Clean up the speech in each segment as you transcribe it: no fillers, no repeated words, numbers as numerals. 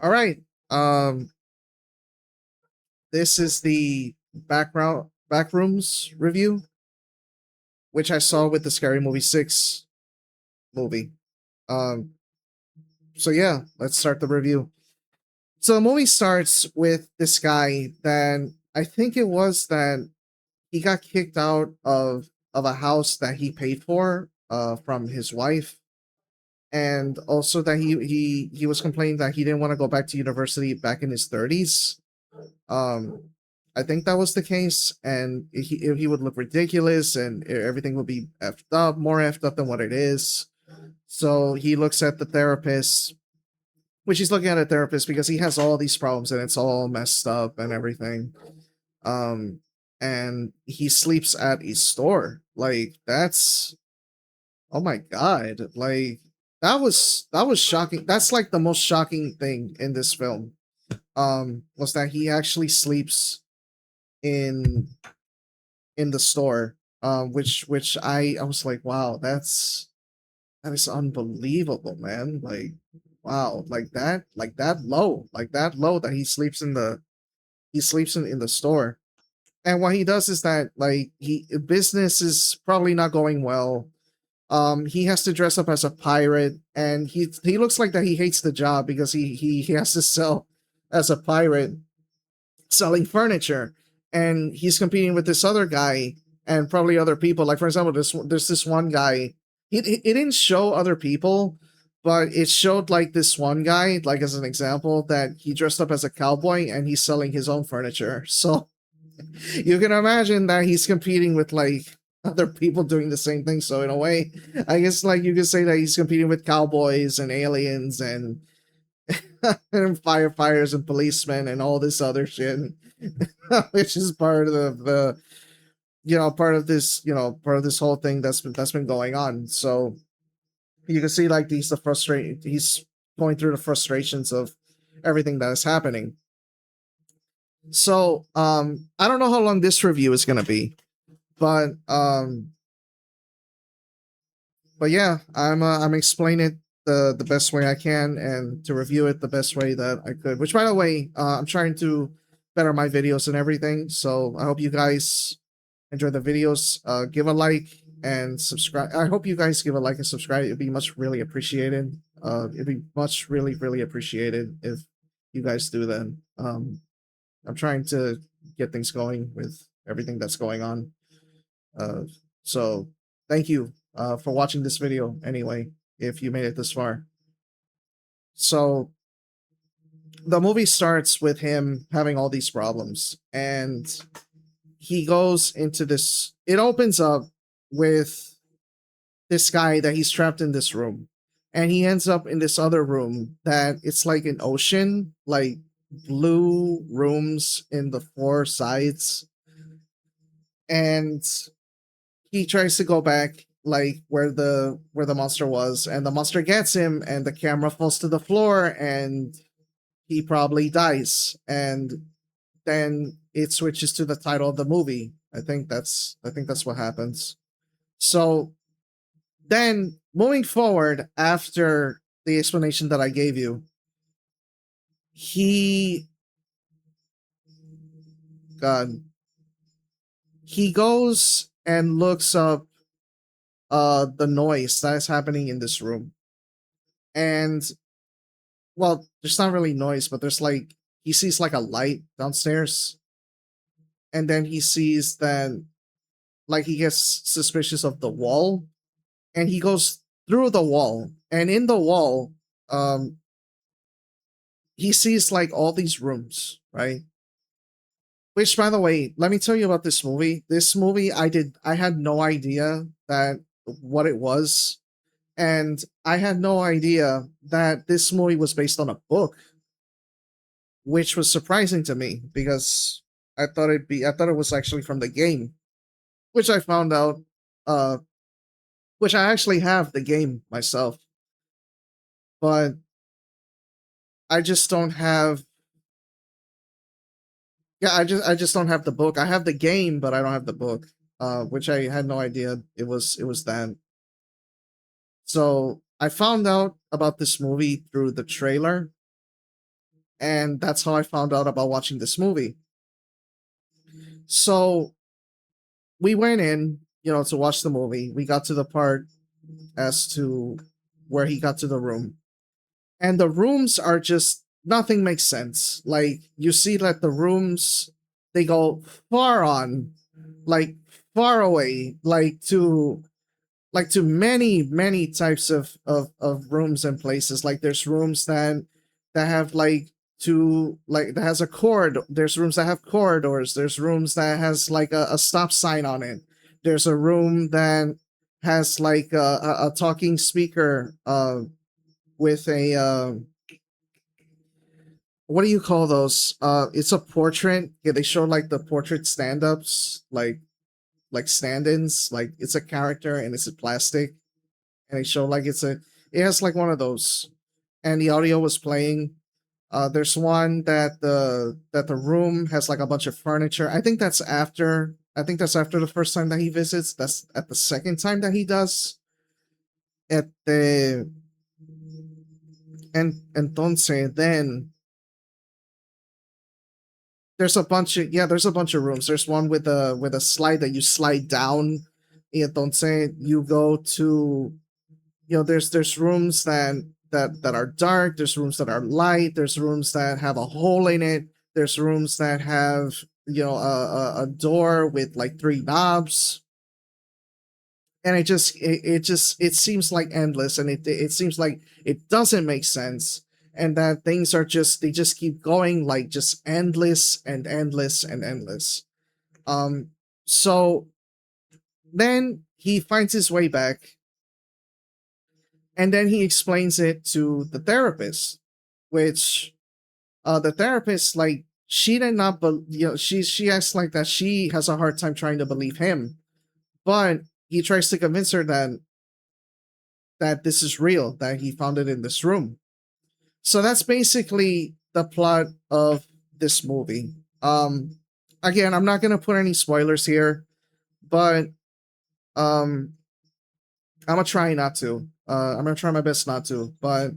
All right. Um, this is the backrooms review, which I saw with the Scary Movie 6 movie. Um, so yeah, let's start the review. So the movie starts with this guy that I think it was that he got kicked out of a house that he paid for from his wife, and also that he was complaining that he didn't want to go back to university back in his 30s. Um, I think that was the case, and he would look ridiculous, and everything would be effed up, more effed up than what it is. So he looks at the therapist, which he's looking at a therapist because he has all these problems and it's all messed up and everything. Um, and he sleeps at a store. Like that's oh my god! Like that was shocking. That's like the most shocking thing in this film. Was that he actually sleeps in in the store, which I was like, wow, that is unbelievable, man. Like, wow, like that low that he sleeps in the store. And what he does is that like he business is probably not going well. He has to dress up as a pirate, and he looks like that he hates the job because he has to sell as a pirate selling furniture, and he's competing with this other guy and probably other people. Like for example, there's this one guy. It didn't show other people, but it showed like this one guy, like as an example, that he dressed up as a cowboy and he's selling his own furniture. So you can imagine that he's competing with like other people doing the same thing. So in a way, I guess like you could say that he's competing with cowboys and aliens and firefighters and policemen and all this other shit, which is part of the part of this part of this whole thing that's been going on. So you can see like he's going through the frustrations of everything that is happening. So I don't know how long this review is gonna be, but yeah, I'm explaining it the best way I can and to review it the best way that I could. Which, by the way, I'm trying to better my videos and everything. So I hope you guys enjoy the videos. Give a like and subscribe. I hope you guys give a like and subscribe. It'd be much really appreciated. It'd be much really appreciated if you guys do that. I'm trying to get things going with everything that's going on. Uh, so thank you for watching this video anyway, if you made it this far. So the movie starts with him having all these problems, and he goes into this. It opens up with this guy that he's trapped in this room, and he ends up in this other room that it's like an ocean, like blue rooms in the four sides, and he tries to go back like where the monster was, and the monster gets him and the camera falls to the floor and he probably dies, and then it switches to the title of the movie. I think that's what happens. So then moving forward after the explanation that I gave you, he god he goes and looks up the noise that is happening in this room. And well, there's not really noise, but there's like he sees like a light downstairs, and then he sees that like he gets suspicious of the wall, and he goes through the wall, and in the wall, um, he sees like all these rooms, right? Which, by the way, let me tell you about this movie. This movie, I had no idea that what it was, and I had no idea that this movie was based on a book, which was surprising to me because I thought it was actually from the game, which I found out uh which I actually have the game myself, but I just don't have yeah, I just don't have the book. I have the game, but I don't have the book. Which I had no idea it was that. So I found out about this movie through the trailer, and that's how I found out about watching this movie. So we went in, to watch the movie. We got to the part as to where he got to the room, and the rooms are just nothing makes sense. Like you see that the rooms they go far on, like far away, like to many types of rooms and places. Like there's rooms that have that has a corridor. There's rooms that have corridors. There's rooms that has like a stop sign on it. There's a room that has like a talking speaker with a what do you call those? It's a portrait. Yeah, they show like the portrait stand-ups, like stand-ins. Like it's a character and it's a plastic, and they show like it has like one of those, and the audio was playing. There's one that the room has like a bunch of furniture. I think that's after the first time that he visits. That's at the second time that he does at the and entonces then there's a bunch of rooms. There's one with a slide that you slide down. Entonces you go to there's rooms that are dark, there's rooms that are light, there's rooms that have a hole in it, there's rooms that have a door with like three knobs, and it seems like endless, and it seems like it doesn't make sense, and that things are just they just keep going like just endless and endless and endless. So then he finds his way back, and then he explains it to the therapist, which the therapist, like, she did not she acts like that she has a hard time trying to believe him, but he tries to convince her that this is real, that he found it in this room. So that's basically the plot of this movie. Again, I'm not gonna put any spoilers here, but um I'm gonna try not to. I'm gonna try my best not to. But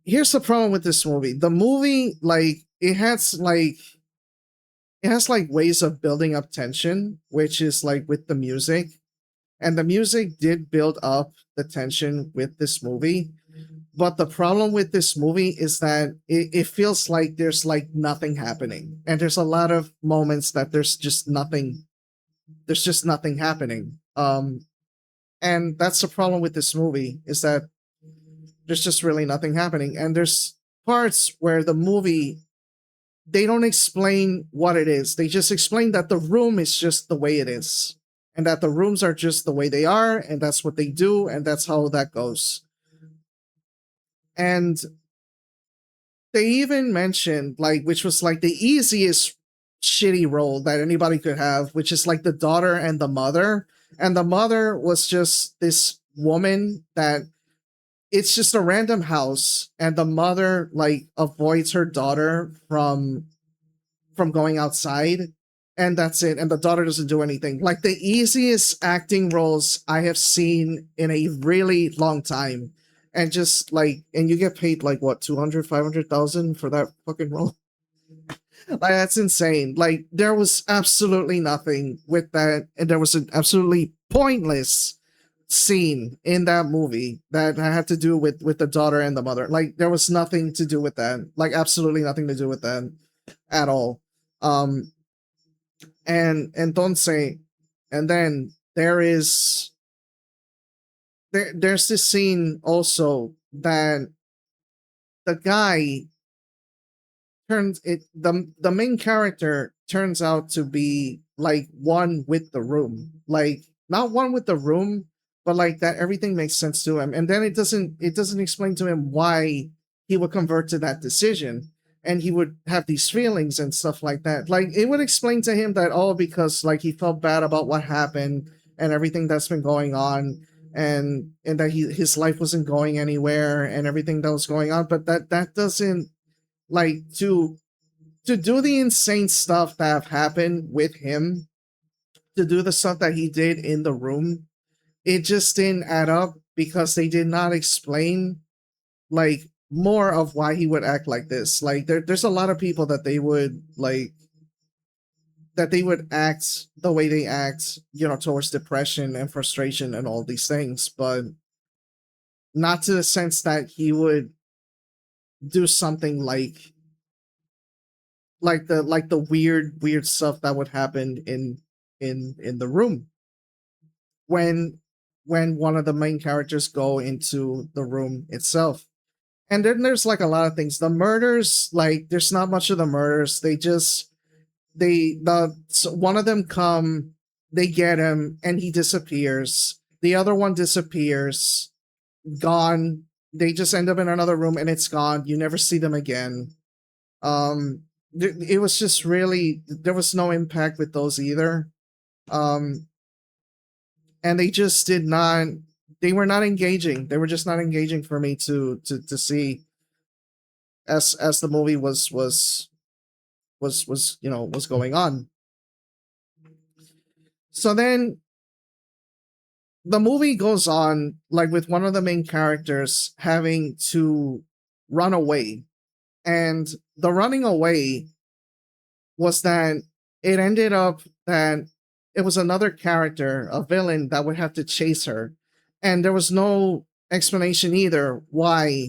here's the problem with this movie. The movie, like, it has like ways of building up tension, which is like with the music. And the music did build up the tension with this movie. But the problem with this movie is that it feels like there's like nothing happening. And there's a lot of moments that there's just nothing happening. And that's the problem with this movie, is that there's just really nothing happening. And there's parts where the movie, they don't explain what it is. They just explain that the room is just the way it is, and that the rooms are just the way they are, and that's what they do, and that's how that goes. And they even mentioned, like, which was like the easiest shitty role that anybody could have, which is like the daughter and the mother. And the mother was just this woman that, it's just a random house, and the mother like avoids her daughter from going outside, and that's it, and the daughter doesn't do anything. Like the easiest acting roles I have seen in a really long time. And just like, and you get paid like what, 200, 500,000 for that fucking role. Like that's insane. Like there was absolutely nothing with that, and there was an absolutely pointless scene in that movie that had to do with the daughter and the mother. Like there was nothing to do with that. Like absolutely nothing to do with that at all. Um and don't say, and then there's this scene also that the guy turns it the main character turns out to be like one with the room, like not one with the room, but like that everything makes sense to him, and then it doesn't explain to him why he would convert to that decision, and he would have these feelings and stuff like that. Like it would explain to him that, oh, because like he felt bad about what happened and everything that's been going on, and that his life wasn't going anywhere and everything that was going on, but that doesn't, like, to do the insane stuff that have happened with him, to do the stuff that he did in the room, it just didn't add up, because they did not explain, like, more of why he would act like this. Like there's a lot of people that they would act the way they act, towards depression and frustration and all these things, but not to the sense that he would do something like the weird stuff that would happen in the room when one of the main characters go into the room itself. And then there's like a lot of things. The murders, like there's not much of the murders. They just one of them come, they get him, and he disappears. The other one disappears, gone. They just end up in another room, and it's gone. You never see them again. It was just really, there was no impact with those either. Um, and they just did not. They were not engaging. They were just not engaging for me to see as the movie was going on. So then the movie goes on, like with one of the main characters having to run away, and the running away was that it ended up that it was another character, a villain, that would have to chase her, and there was no explanation either why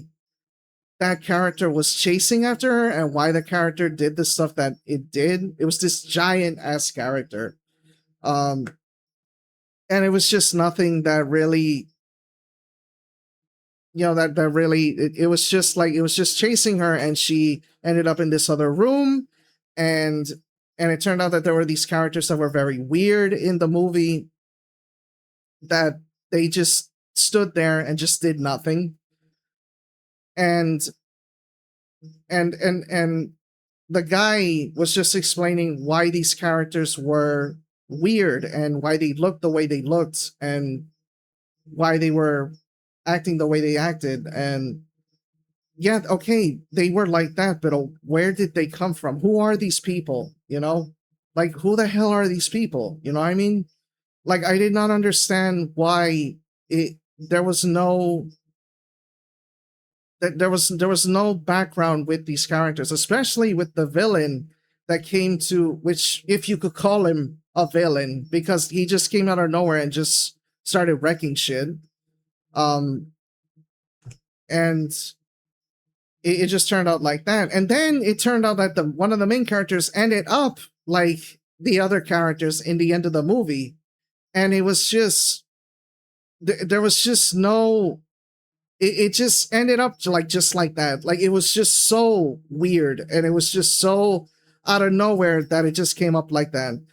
that character was chasing after her and why the character did the stuff that it did. It was this giant ass character. Um, and it was just nothing that really, that really, it was just like, it was just chasing her, and she ended up in this other room, and it turned out that there were these characters that were very weird in the movie, that they just stood there and just did nothing. And and the guy was just explaining why these characters were weird and why they looked the way they looked and why they were acting the way they acted. And yeah, okay, they were like that, but where did they come from? Who are these people? Like, who the hell are these people? You know what I mean? Like, I did not understand why there was no there was no background with these characters, especially with the villain that came to, which, if you could call him a villain, because he just came out of nowhere and just started wrecking shit. Um, and it just turned out like that. And then it turned out that the one of the main characters ended up like the other characters in the end of the movie, and it was just there was just no. It just ended up just like that. Like, it was just so weird, and it was just so out of nowhere that it just came up like that.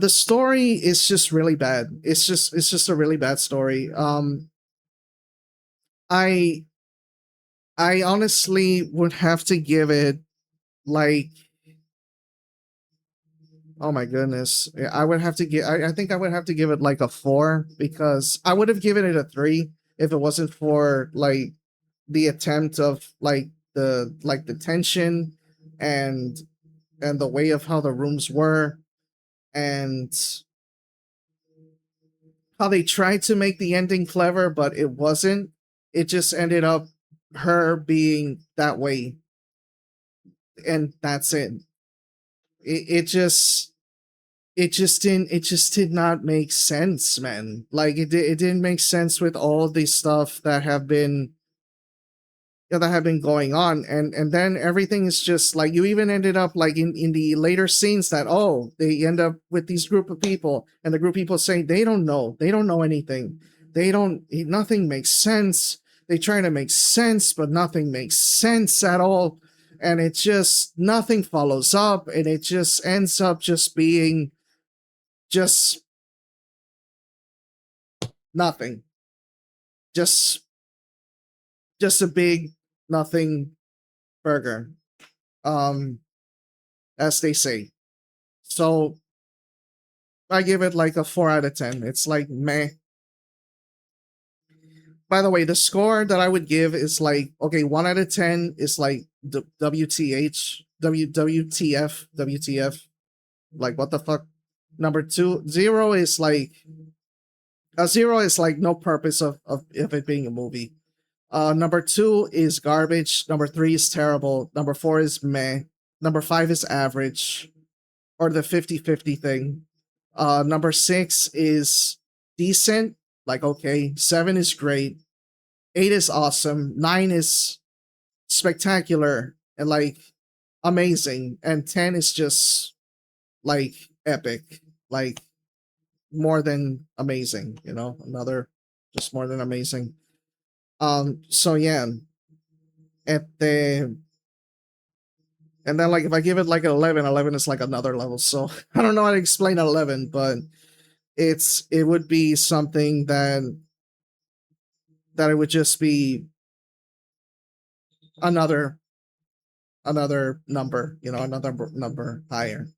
The story is just really bad. It's just a really bad story. I I honestly would have to give it like, oh my goodness. Yeah, I would have to give I think I would have to give it like a 4, because I would have given it a 3 if it wasn't for like the attempt of like the tension and the way of how the rooms were, and how they tried to make the ending clever, but it wasn't. It just ended up her being that way, and that's it. It just did not make sense, man. Like, it didn't make sense with all the stuff that have been going on. And then everything is just like, you even ended up like in the later scenes that, oh, they end up with these group of people, and the group of people saying they don't know anything, nothing makes sense. They try to make sense, but nothing makes sense at all, and it just, nothing follows up, and it just ends up just being just nothing, just a big nothing burger, um as they say. So I give it like a 4 out of 10. It's like meh. By the way, the score that I would give is like, okay, 1 out of 10 is like WTH, WTF, WTF. Like, what the fuck? Number 2, 0 is like, a 0 is like no purpose of it being a movie. Number two is garbage. Number three is terrible. Number four is meh. Number five is average, or the 50-50 thing. Number six is decent, like okay. Seven is great. Eight is awesome. Nine is spectacular and like amazing. And 10 is just like epic, like more than amazing, another just more than amazing. So yeah, at the and then like if I give it like an 11, 11 is like another level. So I don't know how to explain 11, but it would be something that it would just be another another number, another number higher.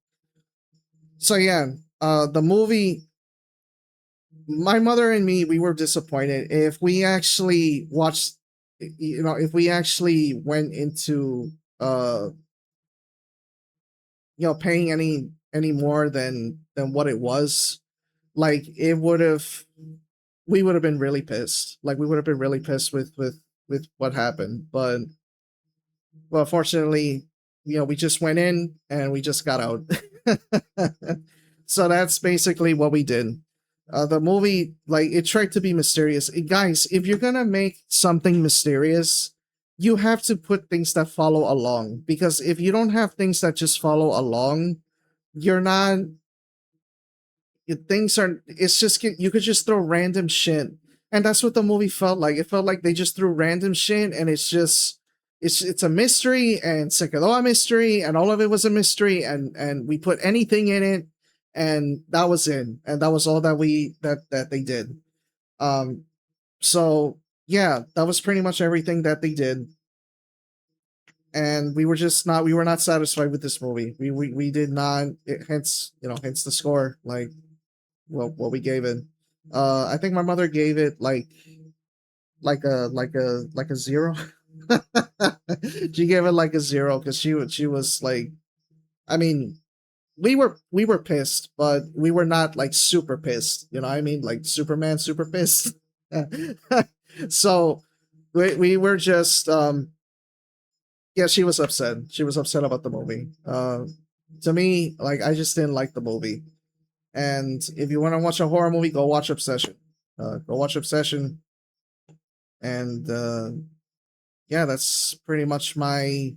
So yeah, the movie, my mother and me, we were disappointed. If we actually watched, if we actually went into, uh, paying any more than what it was, like it would have, we would have been really pissed. Like we would have been really pissed with what happened. But well, fortunately, we just went in and we just got out. So that's basically what we did. The movie, like, it tried to be mysterious. Guys, if you're gonna make something mysterious, you have to put things that follow along. Because if you don't have things that just follow along, you're not. Things are. It's just you could just throw random shit, and that's what the movie felt like. It felt like they just threw random shit, and it's just. It's a mystery, and se quedó a mystery, and all of it was a mystery, and we put anything in it, and that was it, and that was all that they did. Um, so yeah, that was pretty much everything that they did, and we were not satisfied with this movie. We did not. Hence, hence the score, like what we gave it. I think my mother gave it like a zero. She gave it like a zero because she was like, I mean, we were pissed, but we were not like super pissed. You know what I mean? Like Superman super pissed. So we were just yeah, she was upset. She was upset about the movie. To me, like I just didn't like the movie. And if you want to watch a horror movie, go watch Obsession. Go watch Obsession. And yeah, that's pretty much my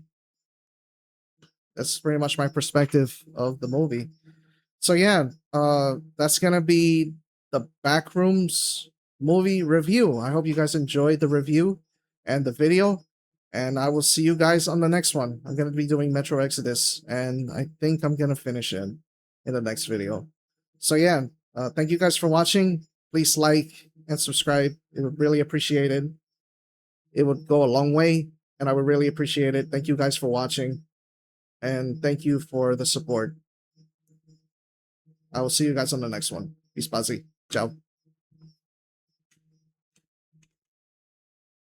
perspective of the movie. So yeah, that's gonna be the Backrooms movie review. I hope you guys enjoyed the review and the video, and I will see you guys on the next one. I'm gonna be doing Metro Exodus, and I think I'm gonna finish it in the next video. So yeah, thank you guys for watching. Please like and subscribe. It would really appreciate it. It would go a long way, and I would really appreciate it. Thank you guys for watching, and thank you for the support. I will see you guys on the next one. Peace, Pazzi. Ciao.